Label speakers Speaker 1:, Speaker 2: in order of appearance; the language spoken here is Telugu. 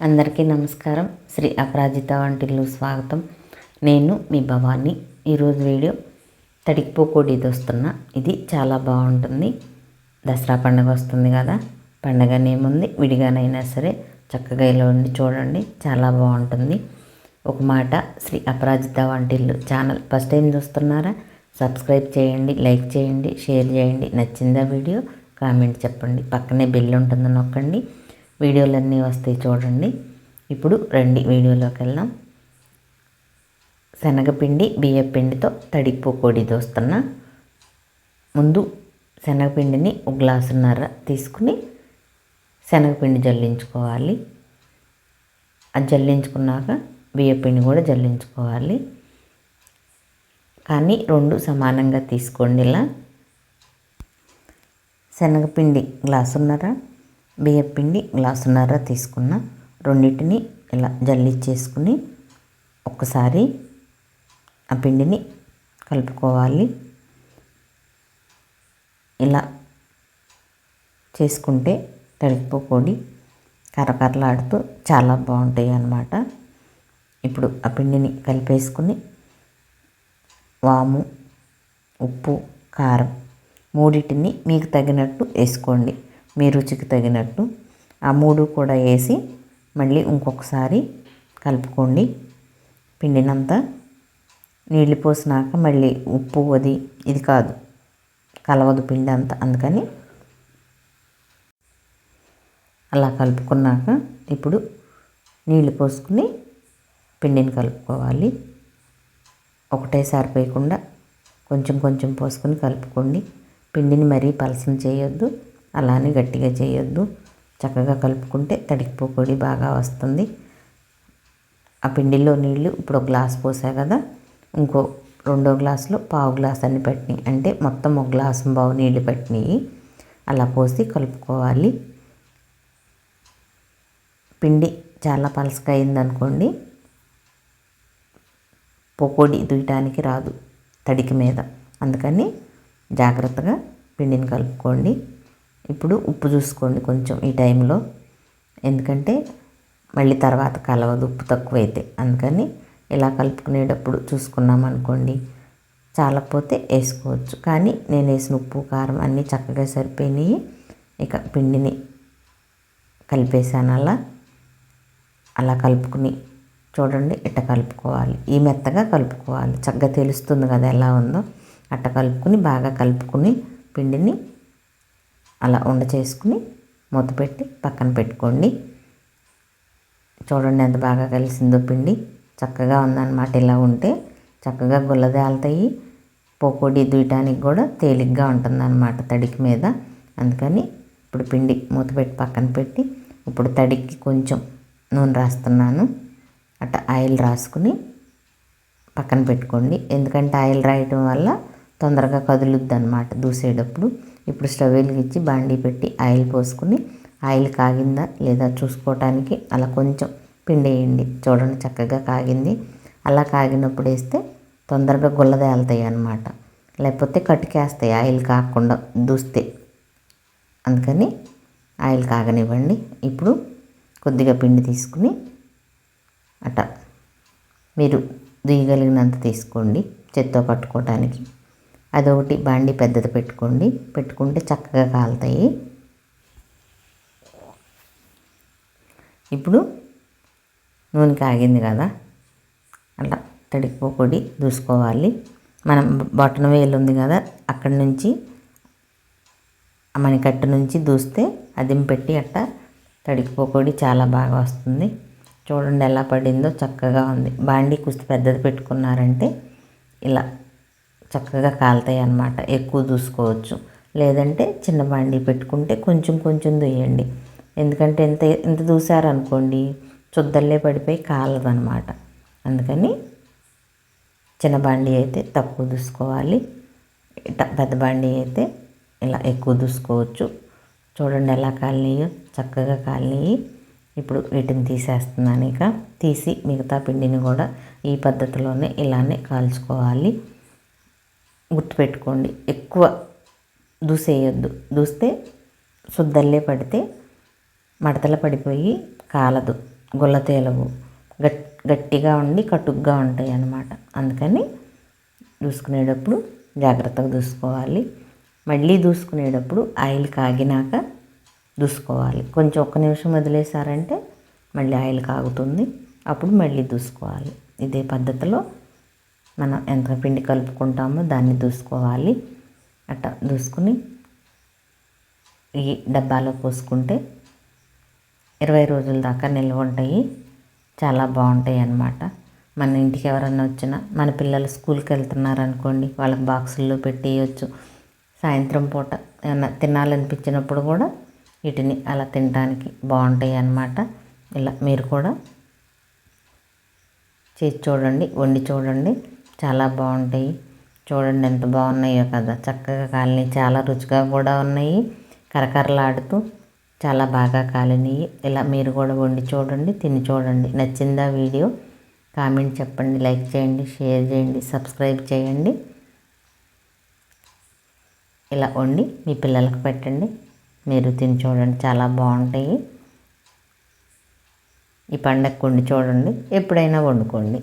Speaker 1: అందరికీ నమస్కారం. శ్రీ అపరాజిత వంటిల్లు స్వాగతం. నేను మీ భవాని. ఈరోజు వీడియో తడికిపోకోడి దోస్తున్నా. ఇది చాలా బాగుంటుంది. దసరా పండుగ వస్తుంది కదా, పండగనేముంది విడిగానైనా సరే చక్కగా ఇలా ఉండి చూడండి, చాలా బాగుంటుంది. ఒక మాట, శ్రీ అపరాజిత వంటిల్లు ఛానల్ ఫస్ట్ టైం చూస్తున్నారా? సబ్స్క్రైబ్ చేయండి, లైక్ చేయండి, షేర్ చేయండి. నచ్చిందా వీడియో? కామెంట్ చెప్పండి. పక్కనే బెల్ ఉంటుంది, నొక్కండి. వీడియోలన్నీ వస్తాయి చూడండి. ఇప్పుడు రండి వీడియోలోకి వెళ్దాం. శనగపిండి బియ్యపిండితో తడికిపోకోడి దోస్తున్నా. ముందు శనగపిండిని ఒక గ్లాసున్నర తీసుకుని శనగపిండి జల్లించుకోవాలి. అది జల్లించుకున్నాక బియ్యపిండి కూడా జల్లించుకోవాలి. కానీ రెండు సమానంగా తీసుకోండి. ఇలా శనగపిండి గ్లాసున్నర, బియ్యపిండి గ్లాసున్నర తీసుకున్న రెండింటిని ఇలా జల్లించేసుకుని ఒక్కసారి ఆ పిండిని కలుపుకోవాలి. ఇలా చేసుకుంటే తడికిపోకోడి కరకరలాడుతూ చాలా బాగుంటాయి అన్నమాట. ఇప్పుడు ఆ పిండిని కలిపేసుకుని వాము, ఉప్పు, కారం మూడింటిని మీకు తగినట్టు వేసుకోండి, మీ రుచికి తగినట్టు. ఆ మూడు కూడా వేసి మళ్ళీ ఇంకొకసారి కలుపుకోండి. పిండినంతా నీళ్ళు పోసినాక మళ్ళీ ఉప్పు అది ఇది కాదు, కలవదు పిండి అంతా. అందుకని అలా కలుపుకున్నాక ఇప్పుడు నీళ్ళు పోసుకుని పిండిని కలుపుకోవాలి. ఒకటేసారి పోయకుండా కొంచెం కొంచెం పోసుకొని కలుపుకోండి. పిండిని మరీ పలసన చేయొద్దు, అలానే గట్టిగా చేయొద్దు. చక్కగా కలుపుకుంటే తడికిపోకోడి బాగా వస్తుంది. ఆ పిండిలో నీళ్ళు ఇప్పుడు ఒక గ్లాస్ పోసా కదా, ఇంకో రెండో గ్లాసులో పావు గ్లాస్ అన్ని పట్టినాయి, అంటే మొత్తం ఒక గ్లాసు పావు నీళ్ళు పట్టినాయి. అలా పోసి కలుపుకోవాలి. పిండి చాలా పలసగా అయిందనుకోండి, పకోడీ దుయ్యడానికి రాదు తడికి మీద. అందుకని జాగ్రత్తగా పిండిని కలుపుకోండి. ఇప్పుడు ఉప్పు చూసుకోండి కొంచెం ఈ టైంలో, ఎందుకంటే మళ్ళీ తర్వాత కలవదు ఉప్పు తక్కువైతే. అందుకని ఇలా కలుపుకునేటప్పుడు చూసుకున్నాం అనుకోండి, చాలకపోతే వేసుకోవచ్చు. కానీ నేను వేసిన ఉప్పు కారం అన్నీ చక్కగా సరిపోయినాయి. ఇక పిండిని కలిపేసాను. అలా కలుపుకుని చూడండి, ఇట్ట కలుపుకోవాలి. ఈ మెత్తగా కలుపుకోవాలి, చక్కగా తెలుస్తుంది కదా ఎలా ఉందో. అట్ట కలుపుకుని బాగా కలుపుకుని పిండిని అలా ఉండ చేసుకుని మూత పెట్టి పక్కన పెట్టుకోండి. చూడండి ఎంత బాగా కలిసిందో పిండి, చక్కగా ఉందన్నమాట. ఇలా ఉంటే చక్కగా గుల్లదేలుతాయి. పకోడీ దుయ్యడానికి కూడా తేలిగ్గా ఉంటుందన్నమాట తడికి మీద. అందుకని ఇప్పుడు పిండి మూత పెట్టి పక్కన పెట్టి, ఇప్పుడు తడికి కొంచెం నూనె రాస్తున్నాను. అట్ట ఆయిల్ రాసుకుని పక్కన పెట్టుకోండి. ఎందుకంటే ఆయిల్ రాయటం వల్ల తొందరగా కదులుద్ది అన్నమాట దూసేటప్పుడు. ఇప్పుడు స్టవ్ వెలిగించి బాండీ పెట్టి ఆయిల్ పోసుకుని, ఆయిల్ కాగిందా లేదా చూసుకోవటానికి అలా కొంచెం పిండి వేయండి. చూడండి చక్కగా కాగింది. అలా కాగినప్పుడు వేస్తే తొందరగా గుల్లదేలుతాయి అన్నమాట, లేకపోతే కట్టుకేస్తాయి ఆయిల్ కాకుండా దూస్తే. అందుకని ఆయిల్ కాగనివ్వండి. ఇప్పుడు కొద్దిగా పిండి తీసుకుని అట్ట మీరు దుయ్యగలిగినంత తీసుకోండి చేత్తో పట్టుకోవటానికి. అదొకటి బాండీ పెద్దది పెట్టుకోండి, పెట్టుకుంటే చక్కగా కాలుతాయి. ఇప్పుడు నూనె కాగింది కదా, అలా తడికిపోకోడి దూసుకోవాలి. మనం బొటన వేలు ఉంది కదా, అక్కడి నుంచి మణికట్టు నుంచి దూస్తే అదిం పెట్టి అట్ట తడికిపోకోడి చాలా బాగా వస్తుంది. చూడండి ఎలా పడిందో, చక్కగా ఉంది. బాండీ కుస్తీ పెద్దది పెట్టుకున్నారంటే ఇలా చక్కగా కాలుతాయి అన్నమాట. ఎక్కువ దూసుకోవచ్చు. లేదంటే చిన్న బాండీ పెట్టుకుంటే కొంచెం కొంచెం దూయండి. ఎందుకంటే ఇంత దూసారనుకోండి చుద్దల్లే పడిపోయి కాలదనమాట. అందుకని చిన్న బాండీ అయితే తక్కువ దూసుకోవాలి, పెద్ద బాండీ అయితే ఇలా ఎక్కువ దూసుకోవచ్చు. చూడండి ఎలా కాలినాయో, చక్కగా కాలినాయి. ఇప్పుడు వీటిని తీసేస్తున్నాను. ఇక తీసి మిగతా పిండిని కూడా ఈ పద్ధతిలోనే ఇలానే కాల్చుకోవాలి. గుర్తుపెట్టుకోండి, ఎక్కువ దూసేయొద్దు. దూస్తే సుద్దల్లే పడితే మడతలు పడిపోయి కాలదు. గుల్లతేలవు, గట్టిగా ఉండి కటుగ్గా ఉంటాయి అన్నమాట. అందుకని దూసుకునేటప్పుడు జాగ్రత్తగా దూసుకోవాలి. మళ్ళీ దూసుకునేటప్పుడు ఆయిల్ కాగినాక దూసుకోవాలి. కొంచెం ఒక్క నిమిషం వదిలేసారంటే మళ్ళీ ఆయిల్ కాగుతుంది, అప్పుడు మళ్ళీ దూసుకోవాలి. ఇదే పద్ధతిలో మనం ఎంత పిండి కలుపుకుంటామో దాన్ని దూసుకోవాలి. అట్లా దూసుకుని ఈ డబ్బాలో పోసుకుంటే 20 రోజుల దాకా నిల్వ ఉంటాయి. చాలా బాగుంటాయి అన్నమాట. మన ఇంటికి ఎవరన్నా వచ్చినా, మన పిల్లలు స్కూల్కి వెళ్తున్నారనుకోండి, వాళ్ళకి బాక్సుల్లో పెట్టేయచ్చు. సాయంత్రం పూట ఏమన్నా తినాలనిపించినప్పుడు కూడా వీటిని అలా తినడానికి బాగుంటాయి అన్నమాట. ఇలా మీరు కూడా చేసి చూడండి, వండి చూడండి, చాలా బాగుంటాయి. చూడండి ఎంత బాగున్నాయో కదా, చక్కగా కాలినాయి, చాలా రుచిగా కూడా ఉన్నాయి, కరకరలాడుతూ చాలా బాగా కాలినాయి. ఇలా మీరు కూడా వండి చూడండి, తిని చూడండి. నచ్చిందా వీడియో? కామెంట్ చెప్పండి, లైక్ చేయండి, షేర్ చేయండి, సబ్స్క్రైబ్ చేయండి. ఇలా వండి మీ పిల్లలకు పెట్టండి, మీరు తిని చూడండి, చాలా బాగుంటాయి. ఈ పండగకు వండి చూడండి, ఎప్పుడైనా వండుకోండి.